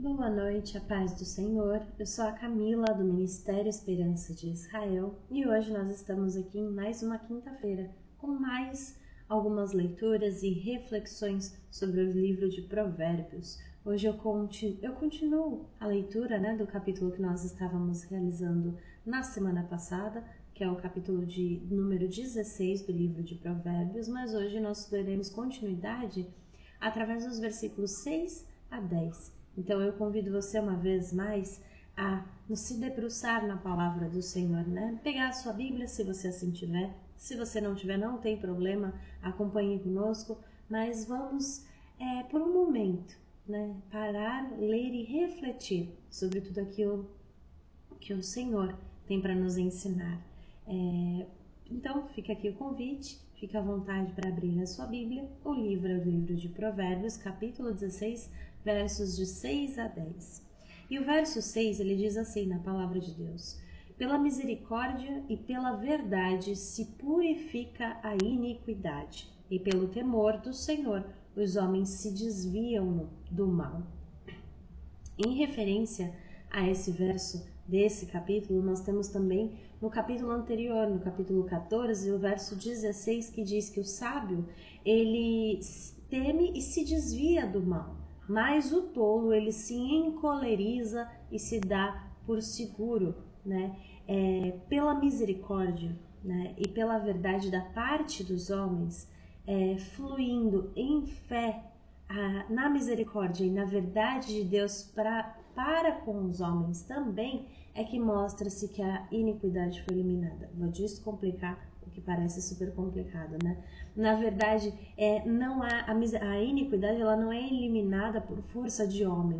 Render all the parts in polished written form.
Boa noite, a paz do Senhor. Eu sou a Camila, do Ministério Esperança de Israel, e hoje nós estamos aqui em mais uma quinta-feira com mais algumas leituras e reflexões sobre o livro de Provérbios. Hoje eu continuo a leitura do capítulo que nós estávamos realizando na semana passada, que é o capítulo de número 16 do livro de Provérbios, mas hoje nós daremos continuidade através dos versículos 6 a 10. Então eu convido você uma vez mais a se debruçar na palavra do Senhor, Pegar a sua Bíblia, se você assim tiver. Se você não tiver, não tem problema, acompanhe conosco, mas vamos por um momento, parar, ler e refletir sobre tudo aquilo que o Senhor tem para nos ensinar. Então fica aqui o convite, fica à vontade para abrir a sua Bíblia. O livro é o livro de Provérbios, capítulo 16, versos de 6 a 10. E o verso 6, ele diz assim na palavra de Deus: pela misericórdia e pela verdade se purifica a iniquidade, e pelo temor do Senhor os homens se desviam do mal. Em referência a esse verso desse capítulo, nós temos também no capítulo anterior, no capítulo 14, o verso 16, que diz que o sábio, ele teme e se desvia do mal, mas o tolo, ele se encoleriza e se dá por seguro, pela misericórdia, e pela verdade da parte dos homens, fluindo em fé na misericórdia e na verdade de Deus para com os homens também, é que mostra-se que a iniquidade foi eliminada. Vou descomplicar o que parece super complicado, Na verdade, a iniquidade, ela não é eliminada por força de homem,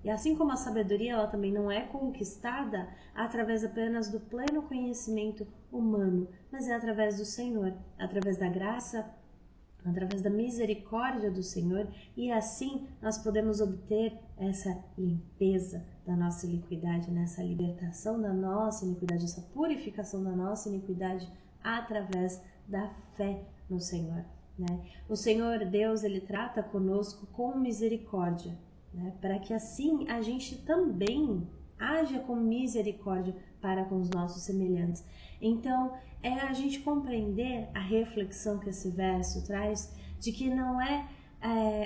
E assim como a sabedoria, ela também não é conquistada através apenas do pleno conhecimento humano, mas é através do Senhor, através da graça, através da misericórdia do Senhor, e assim nós podemos obter essa limpeza da nossa iniquidade, essa libertação da nossa iniquidade, essa purificação da nossa iniquidade através da fé no Senhor. O Senhor Deus, ele trata conosco com misericórdia, para que assim a gente também haja com misericórdia para com os nossos semelhantes. Então, é a gente compreender a reflexão que esse verso traz, de que não é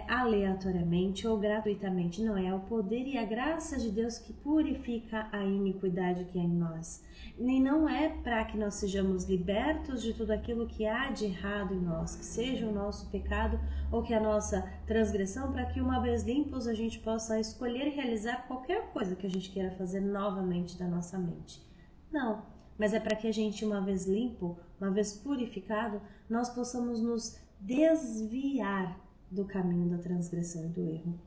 aleatoriamente ou gratuitamente, não, é o poder e a graça de Deus que purifica a iniquidade que é em nós. E não é para que nós sejamos libertos de tudo aquilo que há de errado em nós, que seja o nosso pecado ou que a nossa transgressão, para que uma vez limpos a gente possa escolher e realizar qualquer coisa que a gente queira fazer novamente da nossa mente. Não, mas é para que a gente, uma vez limpo, uma vez purificado, nós possamos nos desviar do caminho da transgressão e do erro,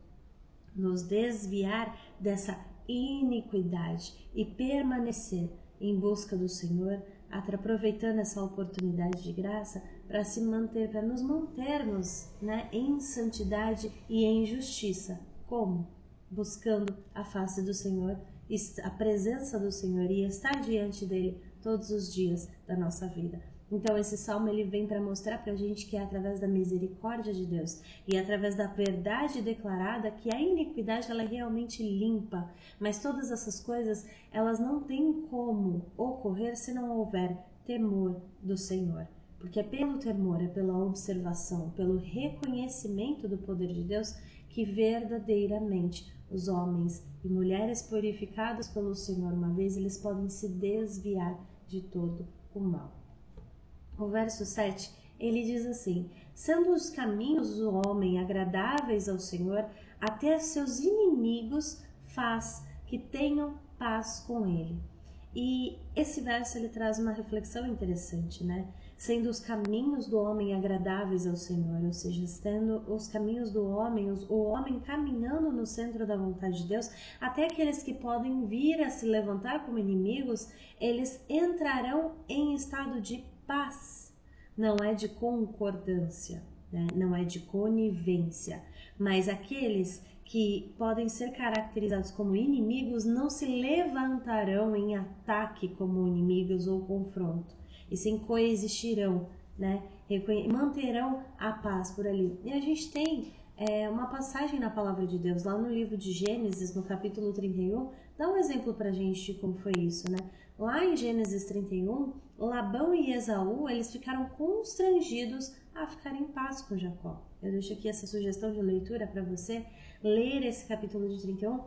nos desviar dessa iniquidade e permanecer em busca do Senhor, aproveitando essa oportunidade de graça para se manter, para nos mantermos em santidade e em justiça. Como? Buscando a face do Senhor, a presença do Senhor e estar diante dele todos os dias da nossa vida. Então esse salmo, ele vem para mostrar para a gente que é através da misericórdia de Deus e através da verdade declarada que a iniquidade, ela é realmente limpa, mas todas essas coisas, elas não têm como ocorrer se não houver temor do Senhor, porque é pelo temor, é pela observação, pelo reconhecimento do poder de Deus que verdadeiramente os homens e mulheres purificados pelo Senhor, uma vez, eles podem se desviar de todo o mal. O verso 7, ele diz assim: sendo os caminhos do homem agradáveis ao Senhor, até seus inimigos faz que tenham paz com ele. E esse verso, ele traz uma reflexão interessante, Sendo os caminhos do homem agradáveis ao Senhor, ou seja, sendo os caminhos do homem, o homem caminhando no centro da vontade de Deus, até aqueles que podem vir a se levantar como inimigos, eles entrarão em estado de paz. Não é de concordância, não é de conivência, mas aqueles que podem ser caracterizados como inimigos não se levantarão em ataque como inimigos ou confronto, e sim coexistirão, manterão a paz por ali. E a gente tem Uma passagem na palavra de Deus, lá no livro de Gênesis, no capítulo 31, dá um exemplo pra gente de como foi isso, né? Lá em Gênesis 31, Labão e Esaú, eles ficaram constrangidos a ficar em paz com Jacó. Eu deixo aqui essa sugestão de leitura para você ler esse capítulo de 31,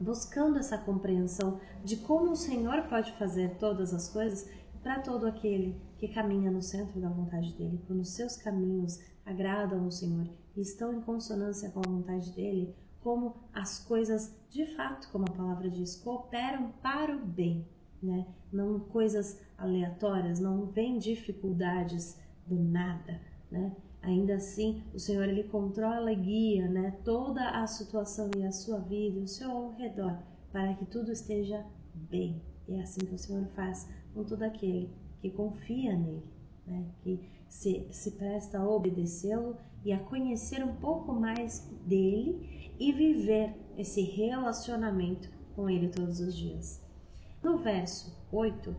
buscando essa compreensão de como o Senhor pode fazer todas as coisas para todo aquele que caminha no centro da vontade dele. Quando os seus caminhos agradam ao Senhor e estão em consonância com a vontade dele, como as coisas, de fato, como a palavra diz, cooperam para o bem, né? Não coisas aleatórias, não vem dificuldades do nada, né? Ainda assim, o Senhor, ele controla e guia, né, toda a situação e a sua vida, o seu ao redor, para que tudo esteja bem. E é assim que o Senhor faz com todo aquele que confia nele, né, que se presta a obedecê-lo e a conhecer um pouco mais dele e viver esse relacionamento com ele todos os dias. No verso 8,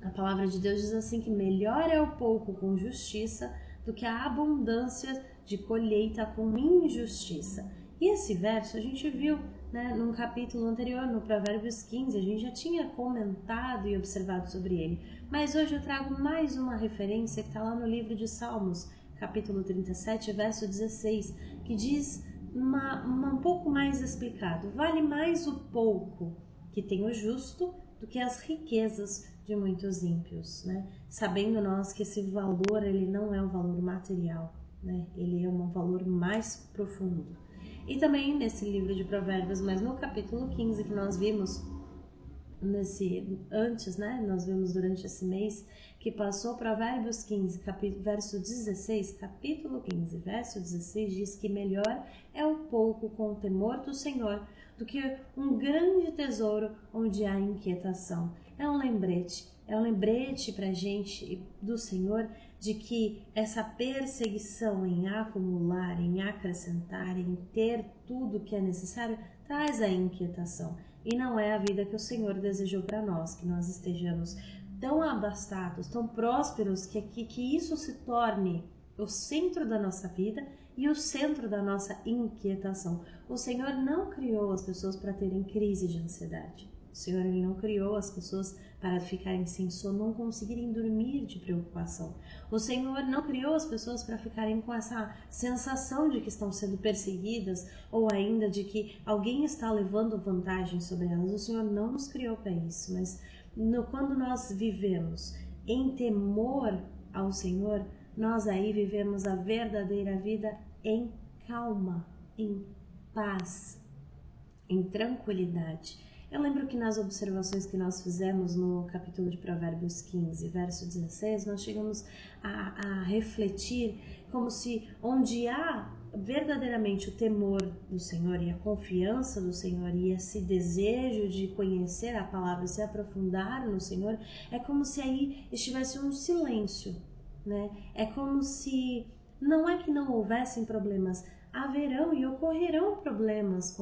a palavra de Deus diz assim que melhor é o pouco com justiça do que a abundância de colheita com injustiça. E esse verso a gente viu, né, num capítulo anterior, no Provérbios 15, a gente já tinha comentado e observado sobre ele. Mas hoje eu trago mais uma referência que está lá no livro de Salmos, capítulo 37, verso 16, que diz um pouco mais explicado. Vale mais o pouco que tem o justo do que as riquezas de muitos ímpios, né? Sabendo nós que esse valor, ele não é um valor material, né? Ele é um valor mais profundo. E também nesse livro de Provérbios, mas no capítulo 15 que nós vimos antes, né? Nós vimos durante esse mês que passou, Provérbios 15, verso 16, capítulo 15, verso 16 diz que melhor é o pouco com o temor do Senhor do que um grande tesouro onde há inquietação. É um lembrete pra gente do Senhor de que essa perseguição em acumular, em acrescentar, em ter tudo que é necessário, traz a inquietação. E não é a vida que o Senhor desejou para nós, que nós estejamos tão abastados, tão prósperos, que isso se torne o centro da nossa vida e o centro da nossa inquietação. O Senhor não criou as pessoas para terem crise de ansiedade. O Senhor, ele não criou as pessoas para ficarem sem sono, não conseguirem dormir de preocupação. O Senhor não criou as pessoas para ficarem com essa sensação de que estão sendo perseguidas ou ainda de que alguém está levando vantagem sobre elas. O Senhor não nos criou para isso, mas quando nós vivemos em temor ao Senhor, nós aí vivemos a verdadeira vida em calma, em paz, em tranquilidade. Eu lembro que nas observações que nós fizemos no capítulo de Provérbios 15, verso 16, nós chegamos a refletir como se onde há verdadeiramente o temor do Senhor e a confiança do Senhor e esse desejo de conhecer a palavra, se aprofundar no Senhor, é como se aí estivesse um silêncio, né? É como se não é que não houvessem problemas, haverão e ocorrerão problemas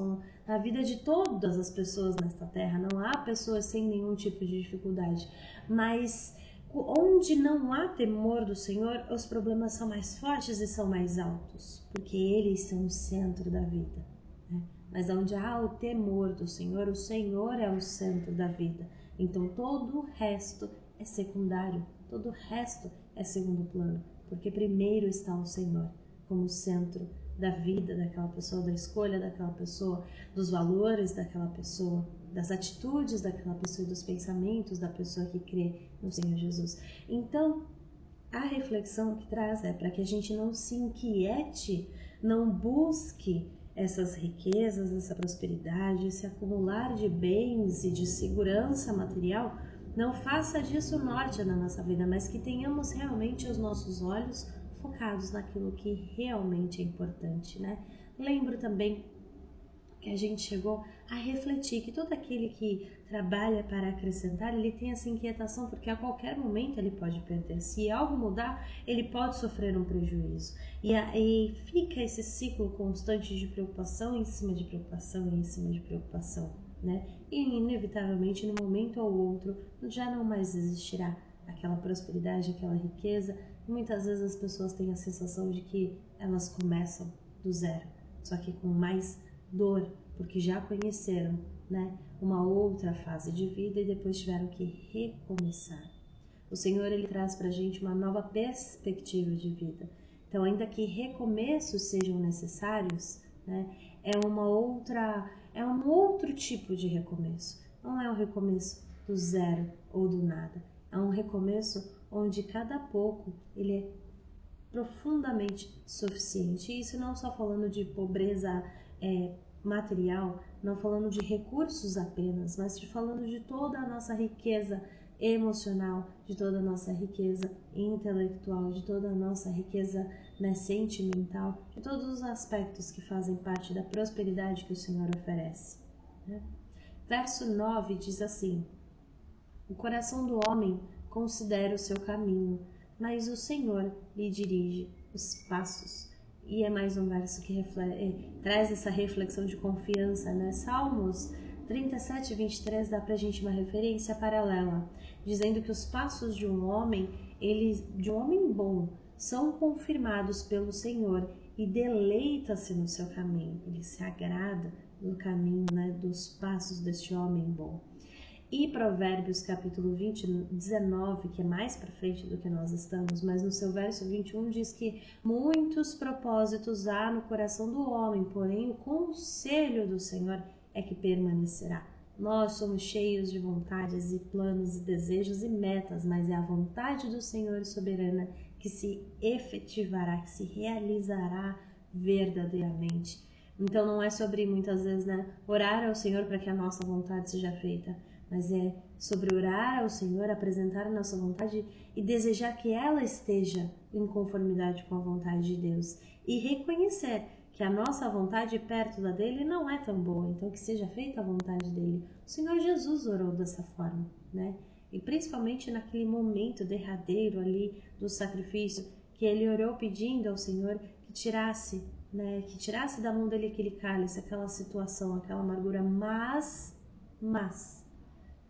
na vida de todas as pessoas nesta terra. Não há pessoas sem nenhum tipo de dificuldade, mas onde não há temor do Senhor, os problemas são mais fortes e são mais altos, porque eles são o centro da vida, né? Mas onde há o temor do Senhor, o Senhor é o centro da vida. Então todo o resto é secundário, todo o resto é segundo plano, porque primeiro está o Senhor como centro da vida daquela pessoa, da escolha daquela pessoa, dos valores daquela pessoa, das atitudes daquela pessoa e dos pensamentos da pessoa que crê no Senhor Jesus. Então, a reflexão que traz é para que a gente não se inquiete, não busque essas riquezas, essa prosperidade, esse acumular de bens e de segurança material, não faça disso norte na nossa vida, mas que tenhamos realmente os nossos olhos focados naquilo que realmente é importante, né? Lembro também que a gente chegou a refletir que todo aquele que trabalha para acrescentar, ele tem essa inquietação porque a qualquer momento ele pode perder. Se algo mudar, ele pode sofrer um prejuízo. E fica esse ciclo constante de preocupação em cima de preocupação e em cima de preocupação, né? E inevitavelmente, num momento ou outro, já não mais existirá aquela prosperidade, aquela riqueza. Muitas vezes as pessoas têm a sensação de que elas começam do zero, só que com mais dor, porque já conheceram, né, uma outra fase de vida e depois tiveram que recomeçar. O Senhor, Ele traz para a gente uma nova perspectiva de vida. Então, ainda que recomeços sejam necessários, né, é um outro tipo de recomeço. Não é um recomeço do zero ou do nada. É um recomeço onde cada pouco ele é profundamente suficiente. E isso não só falando de pobreza material, não falando de recursos apenas, mas falando de toda a nossa riqueza emocional, de toda a nossa riqueza intelectual, de toda a nossa riqueza, né, sentimental, de todos os aspectos que fazem parte da prosperidade que o Senhor oferece, né? Verso 9 diz assim: o coração do homem considera o seu caminho, mas o Senhor lhe dirige os passos. E é mais um verso que traz essa reflexão de confiança, né? Salmos 37, 23 dá pra gente uma referência paralela, dizendo que os passos de um homem bom, são confirmados pelo Senhor e deleita-se no seu caminho. Ele se agrada no caminho, né, dos passos deste homem bom. E Provérbios capítulo 19, que é mais para frente do que nós estamos, mas no seu verso 21 diz que muitos propósitos há no coração do homem, porém o conselho do Senhor é que permanecerá. Nós somos cheios de vontades e planos e desejos e metas, mas é a vontade do Senhor soberana que se efetivará, que se realizará verdadeiramente. Então não é sobre, muitas vezes, né, orar ao Senhor para que a nossa vontade seja feita, mas é sobre orar ao Senhor, apresentar a nossa vontade e desejar que ela esteja em conformidade com a vontade de Deus e reconhecer que a nossa vontade perto da dele não é tão boa, então que seja feita a vontade dele. O Senhor Jesus orou dessa forma, né? E principalmente naquele momento derradeiro ali do sacrifício, que ele orou pedindo ao Senhor que tirasse, né, que tirasse da mão dele aquele cálice, aquela situação, aquela amargura, mas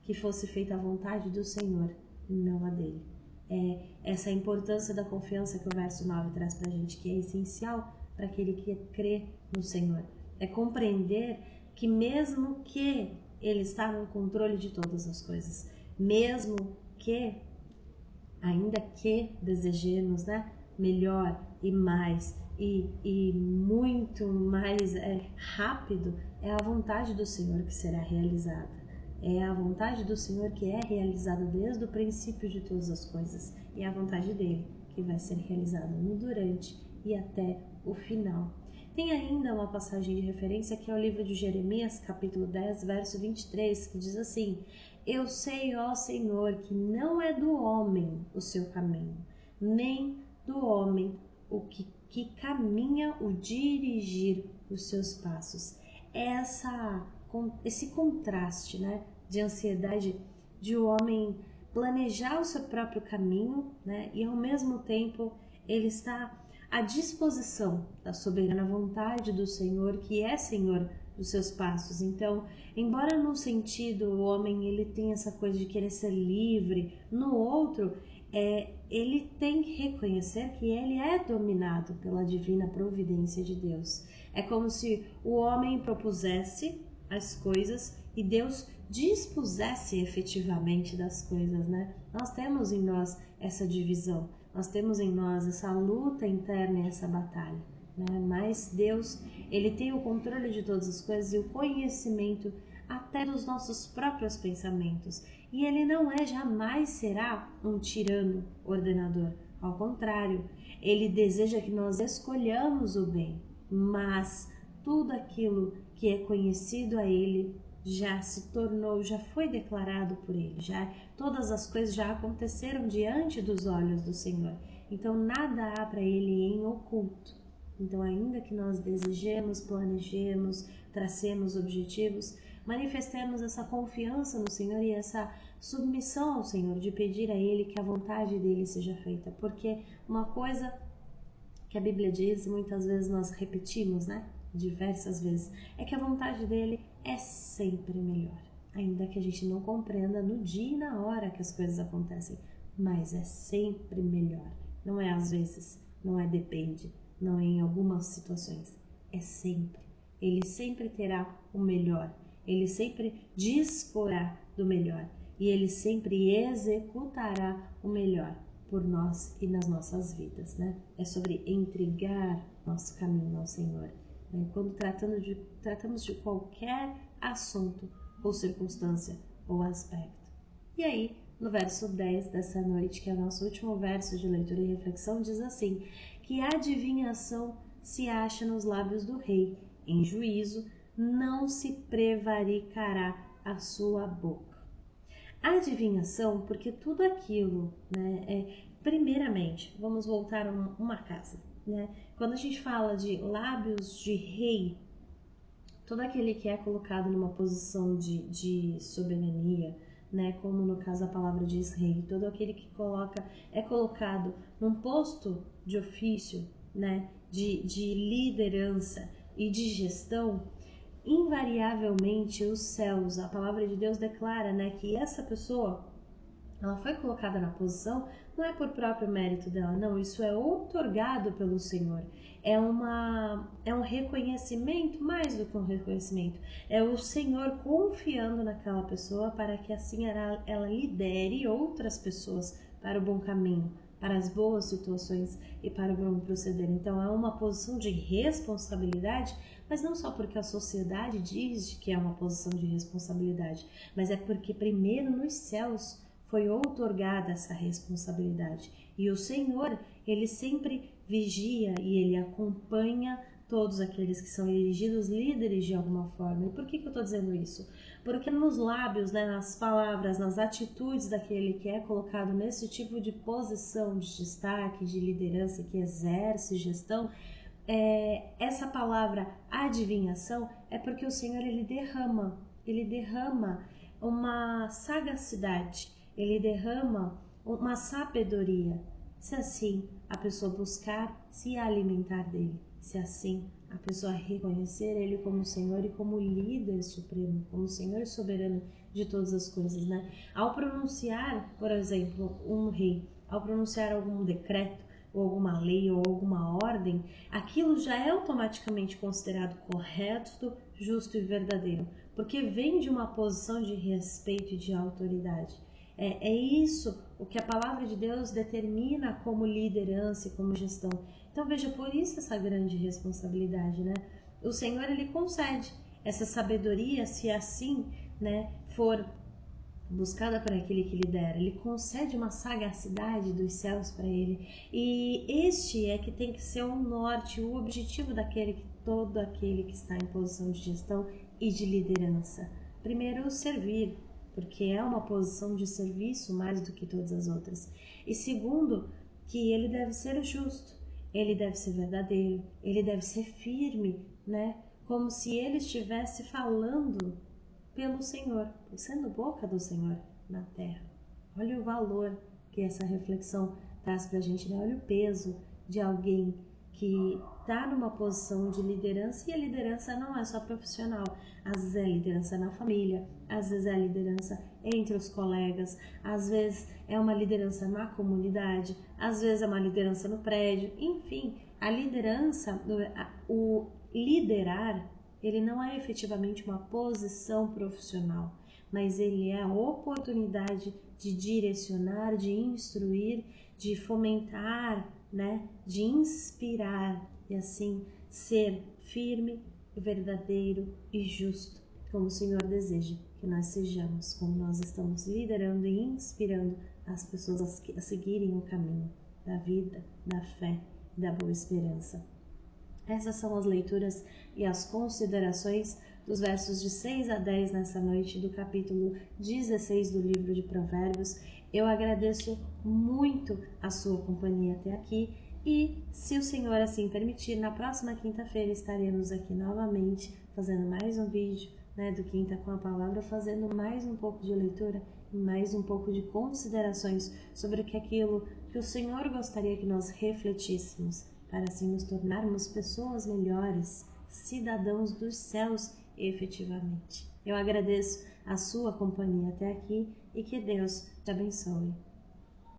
que fosse feita a vontade do Senhor e não a dele. É essa importância da confiança que o verso 9 traz pra gente, que é essencial para aquele que crê no Senhor. É compreender que mesmo que Ele está no controle de todas as coisas, mesmo que, ainda que desejemos, né, melhor e mais e muito mais rápido, é a vontade do Senhor que será realizada. É a vontade do Senhor que é realizada desde o princípio de todas as coisas. E é a vontade dele que vai ser realizada no durante e até o final. Tem ainda uma passagem de referência que é o livro de Jeremias, capítulo 10, verso 23, que diz assim: eu sei, ó Senhor, que não é do homem o seu caminho, nem do homem o que caminha o dirigir os seus passos. Esse contraste, né, de ansiedade de o homem planejar o seu próprio caminho, né, e ao mesmo tempo ele está à disposição da soberana vontade do Senhor, que é Senhor dos seus passos. Então, embora num sentido o homem ele tem essa coisa de querer ser livre, no outro ele tem que reconhecer que ele é dominado pela divina providência de Deus. É como se o homem propusesse as coisas e Deus dispusesse efetivamente das coisas, né? Nós temos em nós essa divisão, nós temos em nós essa luta interna e essa batalha, né? Mas Deus, Ele tem o controle de todas as coisas e o conhecimento até dos nossos próprios pensamentos. E Ele não jamais será um tirano ordenador. Ao contrário, Ele deseja que nós escolhamos o bem, mas tudo aquilo que é conhecido a Ele já se tornou, já foi declarado por Ele, todas as coisas já aconteceram diante dos olhos do Senhor. Então nada há para Ele em oculto. Então, ainda que nós desejemos, planejemos, tracemos objetivos, manifestemos essa confiança no Senhor e essa submissão ao Senhor, de pedir a Ele que a vontade dEle seja feita. Porque uma coisa que a Bíblia diz, muitas vezes nós repetimos, né? Diversas vezes, é que a vontade dEle é sempre melhor. Ainda que a gente não compreenda no dia e na hora que as coisas acontecem, mas é sempre melhor. Não é às vezes, não é depende, não é em algumas situações, é sempre. Ele sempre terá o melhor. Ele sempre disporá do melhor. E Ele sempre executará o melhor por nós e nas nossas vidas, né? É sobre entregar nosso caminho ao Senhor. Né? Quando tratamos de qualquer assunto ou circunstância ou aspecto. E aí, no verso 10 dessa noite, que é o nosso último verso de leitura e reflexão, diz assim, que a adivinhação se acha nos lábios do rei, em juízo não se prevaricará a sua boca. A adivinhação, porque tudo aquilo, né, primeiramente, vamos voltar a uma casa, né? Quando a gente fala de lábios de rei, todo aquele que é colocado numa posição de soberania, né, como no caso a palavra diz rei, todo aquele que é colocado num posto de ofício, né, de liderança e de gestão, invariavelmente os céus, a palavra de Deus declara, né, que essa pessoa, ela foi colocada na posição, não é por próprio mérito dela, não, isso é outorgado pelo Senhor. É um reconhecimento, mais do que um reconhecimento, é o Senhor confiando naquela pessoa para que assim ela lidere outras pessoas para o bom caminho, para as boas situações e para o bom proceder. Então é uma posição de responsabilidade, mas não só porque a sociedade diz que é uma posição de responsabilidade, mas é porque primeiro nos céus foi outorgada essa responsabilidade. E o Senhor, Ele sempre vigia e Ele acompanha todos aqueles que são elegidos líderes de alguma forma. E por que eu estou dizendo isso? Porque nos lábios, né, nas palavras, nas atitudes daquele que é colocado nesse tipo de posição de destaque, de liderança, que exerce gestão, essa palavra adivinhação é porque o Senhor Ele derrama uma sagacidade, Ele derrama uma sabedoria, se assim a pessoa buscar se alimentar dele, se assim a pessoa reconhecer Ele como Senhor e como líder supremo, como Senhor soberano de todas as coisas, né? Ao pronunciar, por exemplo, um rei, ao pronunciar algum decreto, ou alguma lei, ou alguma ordem, aquilo já é automaticamente considerado correto, justo e verdadeiro, porque vem de uma posição de respeito e de autoridade. É isso o que a palavra de Deus determina como liderança e como gestão. Então veja, por isso essa grande responsabilidade, né? O Senhor, Ele concede essa sabedoria, se assim, né, for buscada por aquele que lidera. Ele concede uma sagacidade dos céus para ele. E este é que tem que ser o norte, o objetivo todo aquele que está em posição de gestão e de liderança. Primeiro, servir, porque é uma posição de serviço mais do que todas as outras. E segundo, que ele deve ser justo, ele deve ser verdadeiro, ele deve ser firme, né? Como se ele estivesse falando pelo Senhor, sendo boca do Senhor na terra. Olha o valor que essa reflexão traz para a gente, né? Olha o peso de alguém que está numa posição de liderança, e a liderança não é só profissional, às vezes é liderança na família, às vezes é liderança entre os colegas, às vezes é uma liderança na comunidade, às vezes é uma liderança no prédio, enfim, a liderança, o liderar, ele não é efetivamente uma posição profissional, mas ele é a oportunidade de direcionar, de instruir, de fomentar, né, de inspirar e assim ser firme, verdadeiro e justo, como o Senhor deseja que nós sejamos, como nós estamos liderando e inspirando as pessoas a seguirem o caminho da vida, da fé e da boa esperança. Essas são as leituras e as considerações dos versos de 6 a 10 nessa noite do capítulo 16 do livro de Provérbios. Eu agradeço muito a sua companhia até aqui e, se o Senhor assim permitir, na próxima quinta-feira estaremos aqui novamente fazendo mais um vídeo, né, do Quinta com a Palavra, fazendo mais um pouco de leitura e mais um pouco de considerações sobre aquilo que o Senhor gostaria que nós refletíssemos, para assim nos tornarmos pessoas melhores, cidadãos dos céus efetivamente. Eu agradeço a sua companhia até aqui e que Deus te abençoe.